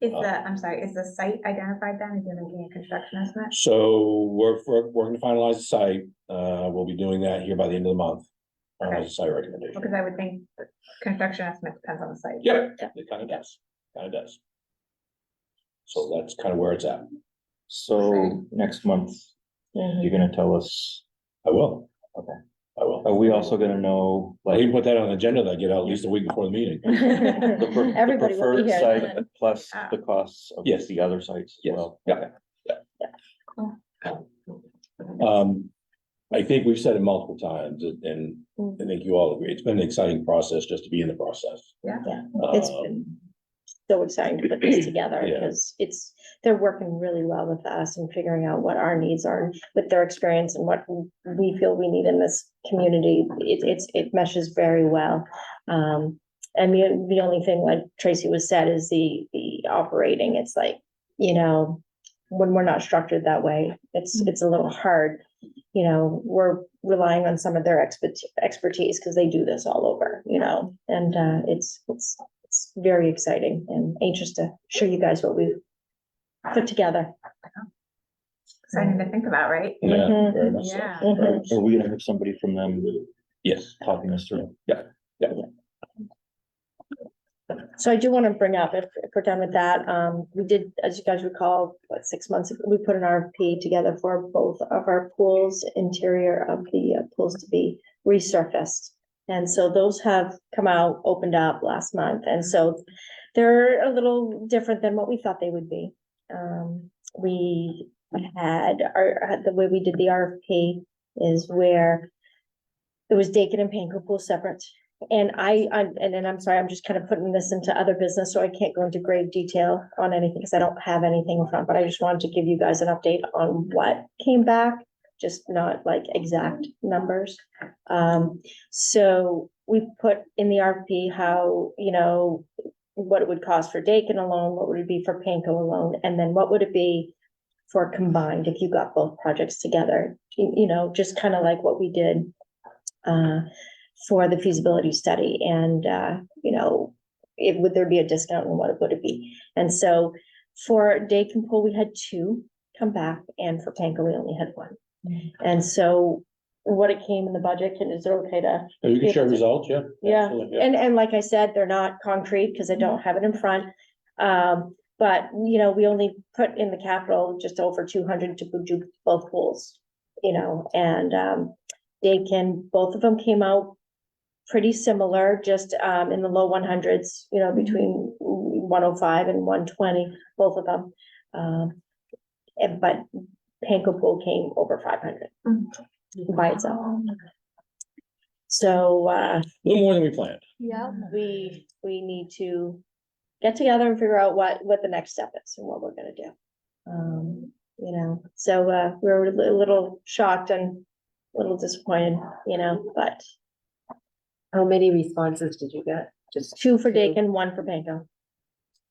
S6: Is I'm sorry, is the site identified then? Is there making a construction estimate?
S1: So we're gonna finalize the site. We'll be doing that here by the end of the month. Finalize the site recommendation.
S6: Because I would think the construction estimate depends on the site.
S1: Yep, it kind of does. So that's kind of where it's at.
S4: So next month,
S2: Mhm.
S4: you're gonna tell us,
S1: I will.
S4: Okay.
S1: I will.
S4: are we also gonna know,
S1: I
S4: like,
S1: can put that on the agenda that I get out at least a week before the meeting.
S4: the the
S2: Everybody will be
S4: preferred
S2: here
S4: site
S2: then.
S4: plus
S6: Ah.
S4: the costs of
S1: Yes.
S4: the other sites as
S1: Yes.
S4: well?
S1: Yeah.
S4: Okay.
S1: I think we've said it multiple times and I think you all agree. It's been an exciting process just to be in the process.
S6: Yeah.
S2: It's been so exciting to put this together
S1: Yeah.
S2: because they're working really well with us and figuring out what our needs are with their experience and what we feel we need in this community. It meshes very well. And the only thing, like Tracy was said, is the operating. It's like, when we're not structured that way, it's a little hard. We're relying on some of their expertise because they do this all over, and it's very exciting and anxious to show you guys what we've put together.
S6: Exciting to think about, right?
S1: Yeah,
S2: Mhm.
S1: very much so.
S6: Yeah.
S1: Very much so.
S4: Are we gonna have somebody from them
S1: Yes.
S4: talking us through?
S2: So I do want to bring up, if we're done with that, we did, as you guys recall, 6 months ago, we put an RFP together for both of our pools, interior of the pools to be resurfaced. And so those have come out, opened up last month, and so they're a little different than what we thought they would be. We had the way we did the RFP is where it was Dakin and Panko pool separate. And I'm sorry, I'm just kind of putting this into other business, so I can't go into grave detail on anything because I don't have anything in front, but I just wanted to give you guys an update on what came back, just not like exact numbers. So we put in the RFP how, what it would cost for Dakin alone, what would it be for Panko alone, and then what would it be for combined if you got both projects together, just kind of like what we did for the feasibility study and, would there be a discount and what would it be? And so for Dakin Pool, we had 2 come back and for Panko, we only had 1. And so what it came in the budget, and is it okay to?
S1: You can share results, yeah.
S2: Yeah,
S1: Absolutely,
S2: and like I said, they're not concrete because I don't have it in front. But, we only put in the capital just over 200 to do both pools, and Dakin, both of them came out pretty similar, just in the low 100s, between 105 and 120, both of them. But Panko Pool came over 500 by itself. So
S1: A little more than we planned.
S3: Yeah.
S2: we need to get together and figure out what the next step is and what we're gonna do. So we're a little shocked and a little disappointed, but
S5: How many responses did you get? Just
S2: 2 for Dakin, 1 for Panko.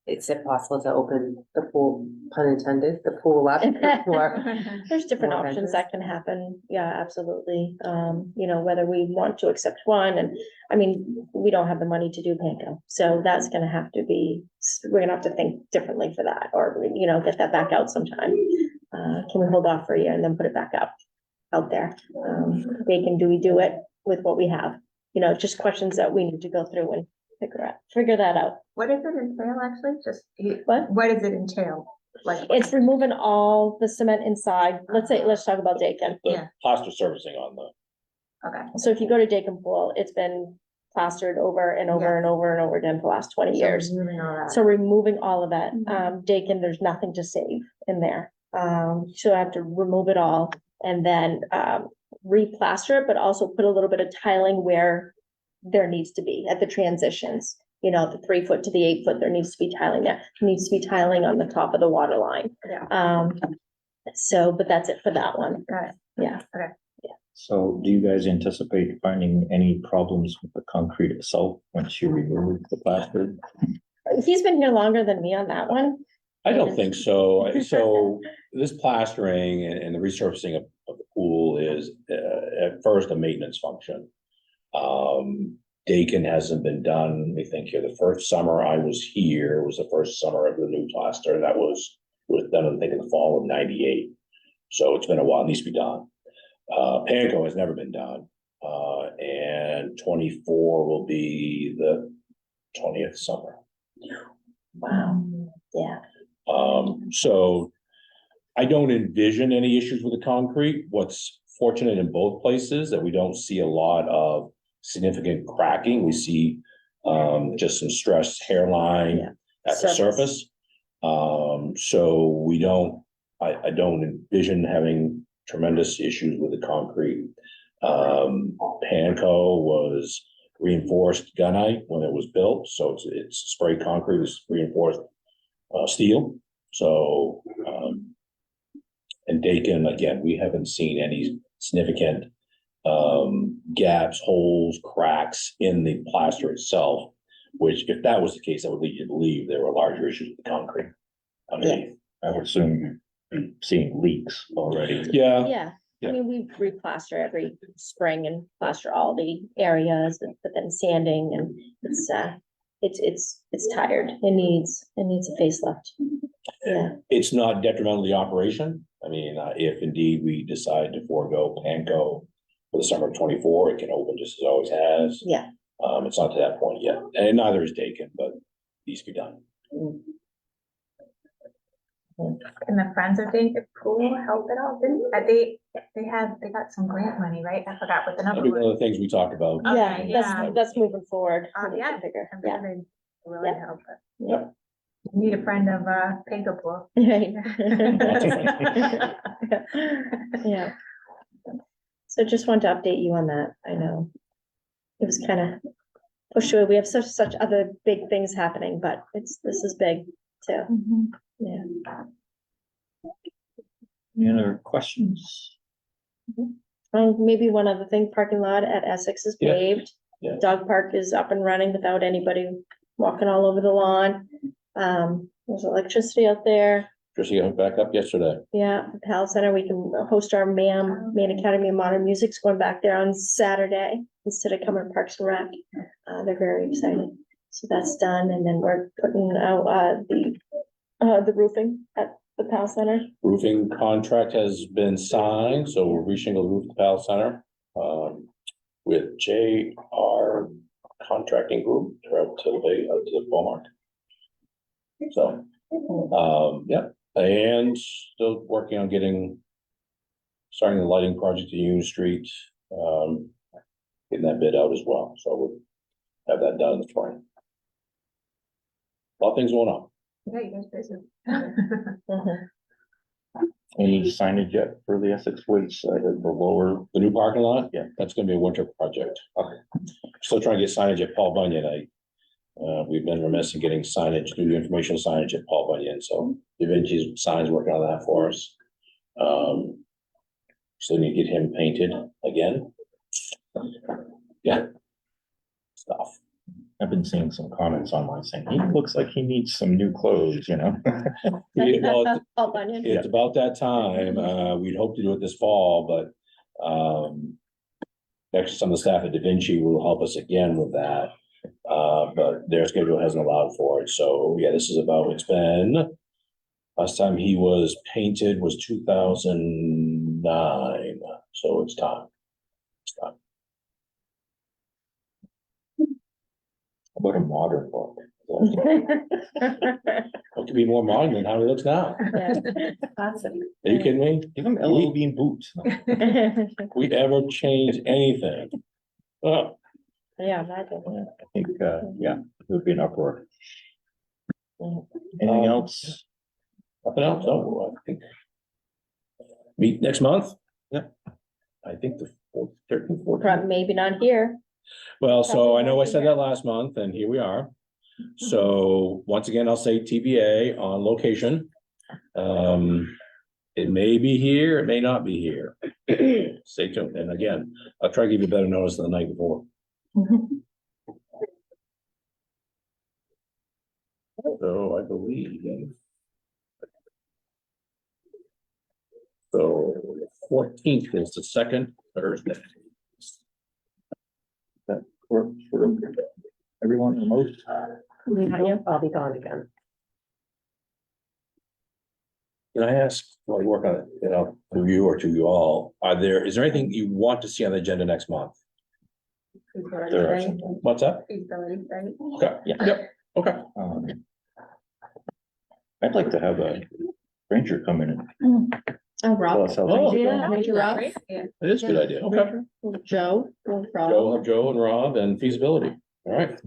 S5: Is it possible to open the pool, pun intended, the pool up more?
S2: There's different
S5: More
S2: options
S5: vendors.
S2: that can happen. Yeah, absolutely. Whether we want to accept one and, I mean, we don't have the money to do Panko. So that's gonna have to be, we're gonna have to think differently for that or, get that back out sometime. Can we hold off for a year and then put it back up out there? Do we do it with what we have? You know, just questions that we need to go through and figure that out.
S6: What does it entail, actually?
S2: What?
S6: What does it entail? Like,
S2: It's removing all the cement inside. Let's talk about Dakin.
S1: The
S6: Yeah.
S1: plaster surfacing on the,
S6: okay.
S2: So if you go to Dakin Pool, it's been plastered over and over
S6: Yeah.
S2: and over and over again for the last 20 years.
S6: So moving all that.
S2: So removing all of it,
S6: Mhm.
S2: Dakin, there's nothing to save in there. So I have to remove it all and then, replaster it, but also put a little bit of tiling where there needs to be at the transitions. You know, the 3 foot to the 8 foot, there needs to be tiling there. There needs to be tiling on the top of the water line.
S6: Yeah.
S2: So, but that's it for that one.
S6: Got it.
S2: Yeah.
S4: So do you guys anticipate finding any problems with the concrete itself once you remove the plaster?
S2: He's been here longer than me on that one.
S1: I don't think so. So this plastering and the resurfacing of the pool is, at first a maintenance function. Dakin hasn't been done, let me think here, the first summer I was here was the first summer of the new plaster, that was done, I think, in the fall of '98. So it's been a while, it needs to be done. Panko has never been done, and 24 will be the 20th summer.
S2: Wow. Yeah.
S1: So I don't envision any issues with the concrete. What's fortunate in both places that we don't see a lot of significant cracking. We see just some stressed hairline
S2: Yeah.
S1: at the
S2: Surface.
S1: surface. So I don't envision having tremendous issues with the concrete. Panko was reinforced gunite when it was built, so it's spray concrete is reinforced steel. So and Dakin, again, we haven't seen any significant gaps, holes, cracks in the plaster itself, which if that was the case, that would lead you to believe there were larger issues with the concrete underneath.
S4: I would assume you're seeing leaks already.
S1: Yeah,
S2: Yeah,
S1: Yeah.
S2: I mean, we replaster every spring and plaster all the areas, but then sanding and it's tired. It needs a facelift. Yeah,
S1: it's not detrimental to the operation. I mean, if indeed we decide to forego Panko for the summer of 24, it can open just as it always has.
S2: yeah.
S1: It's not to that point yet, and neither is Dakin, but needs to be done.
S6: Can the Friends of David Pool help at all? They got some grant money, right? I forgot what the
S1: That'll
S6: number
S1: be one
S6: was.
S1: of the things we talk about.
S2: Yeah,
S6: Okay, yeah.
S2: that's moving forward.
S6: Yeah.
S2: Bigger,
S6: I'm
S2: yeah.
S6: sure they really
S2: Yeah.
S6: help. But
S1: Yep.
S6: you Need a friend of Panko Pool.
S2: Right.
S1: Lots of
S2: Yeah. So just wanted to update you on that. I know. It was kind of pushed away. We have such other big things happening, but this is big too. Yeah.
S4: Any other questions?
S2: Maybe one other thing, parking lot at Essex is
S1: Yeah.
S2: paved.
S1: Yeah.
S2: Dog park is up and running without anybody walking all over the lawn. There's electricity out there.
S1: Chrissy got back up yesterday.
S2: Yeah, the Pal Center, we can host our Maine Academy of Modern Music's going back there on Saturday instead of coming to Parks and Rec. They're very excited. So that's done, and then we're putting out the roofing at the Pal Center.
S1: Roofing contract has been signed, so we're reshingle the roof at the Pal Center. With JR Contracting Group, out to the Walmart. So, yeah, and still working on starting the lighting project at Union Street, getting that bid out as well, so we'll have that done in the spring. A lot of things going on.
S6: Yeah, you guys busy.
S2: Mhm.
S4: Any signage yet for the Essex Woods, the lower?
S1: The new parking lot?
S4: Yeah.
S1: That's gonna be a winter project.
S4: Okay.
S1: Still trying to get signage at Paul Bunyan. We've been remiss in getting signage, new informational signage at Paul Bunyan, so Da Vinci's signs working on that for us. Still need to get him painted again. Yeah. Stuff.
S4: I've been seeing some comments online saying, he looks like he needs some new clothes, you know?
S1: Yeah, well,
S2: Paul Bunyan.
S1: it's about that time. We'd hope to do it this fall, but actually some of the staff at Da Vinci will help us again with that. But their schedule hasn't allowed for it. So yeah, this is about, it's been Last time he was painted was 2009, so it's time. It's time.
S4: How about a modern look?
S1: What could be more modern than how he looks now?
S5: Awesome.
S1: Are you kidding me?
S4: Give him LL Bean boots.
S1: We ever change anything? Oh,
S2: Yeah, imagine.
S4: I think, yeah, it would be an uproar. Anything else?
S1: nothing else? Oh, I think. Meet next month?
S4: Yep.
S1: I think the 13th, 14th.
S2: Prob- Maybe not here.
S1: Well, so
S2: Probably
S1: I know I
S2: won't be
S1: said
S2: here.
S1: that last month and here we are. So once again, I'll say TBA on location. It may be here, it may not be here. Stay tuned. And again, I'll try to give you better notice than the night before. So I believe. So 14th is the second Thursday.
S4: That works for everyone remote?
S5: I'll be gone again.
S1: Can I ask, while you work on it, to you or to you all, is there anything you want to see on the agenda next month?
S4: There are some.
S1: What's that?
S6: Feasibility study.
S1: Okay, yep, okay.
S4: I'd like to have a ranger come in and
S2: Oh,
S4: tell
S2: Rob,
S4: us how
S1: Oh,
S4: things are
S2: yeah.
S4: going.
S2: Ranger Rob.
S6: Yeah.
S1: It is a good idea, okay.
S2: Joe,
S1: Joe,
S2: Rob,
S1: have Joe and Rob and feasibility, all right.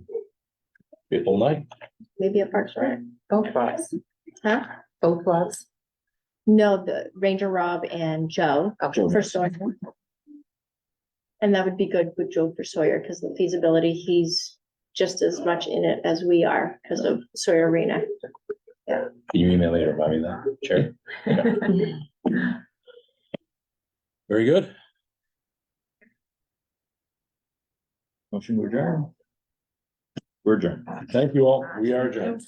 S1: Be a full night.
S2: maybe a Parks and Rec.
S5: Both Robs,
S2: Huh?
S5: both Robs.
S2: No, the Ranger Rob and Joe
S5: Okay.
S2: for Sawyer. And that would be good with Joe for Sawyer, because the feasibility, he's just as much in it as we are because of Sawyer Arena.
S1: Can you email me or remind me that, Chair? Okay. Very good.
S4: Motion to adjourn. We're adjourned.
S1: Thank you all. We are adjourned.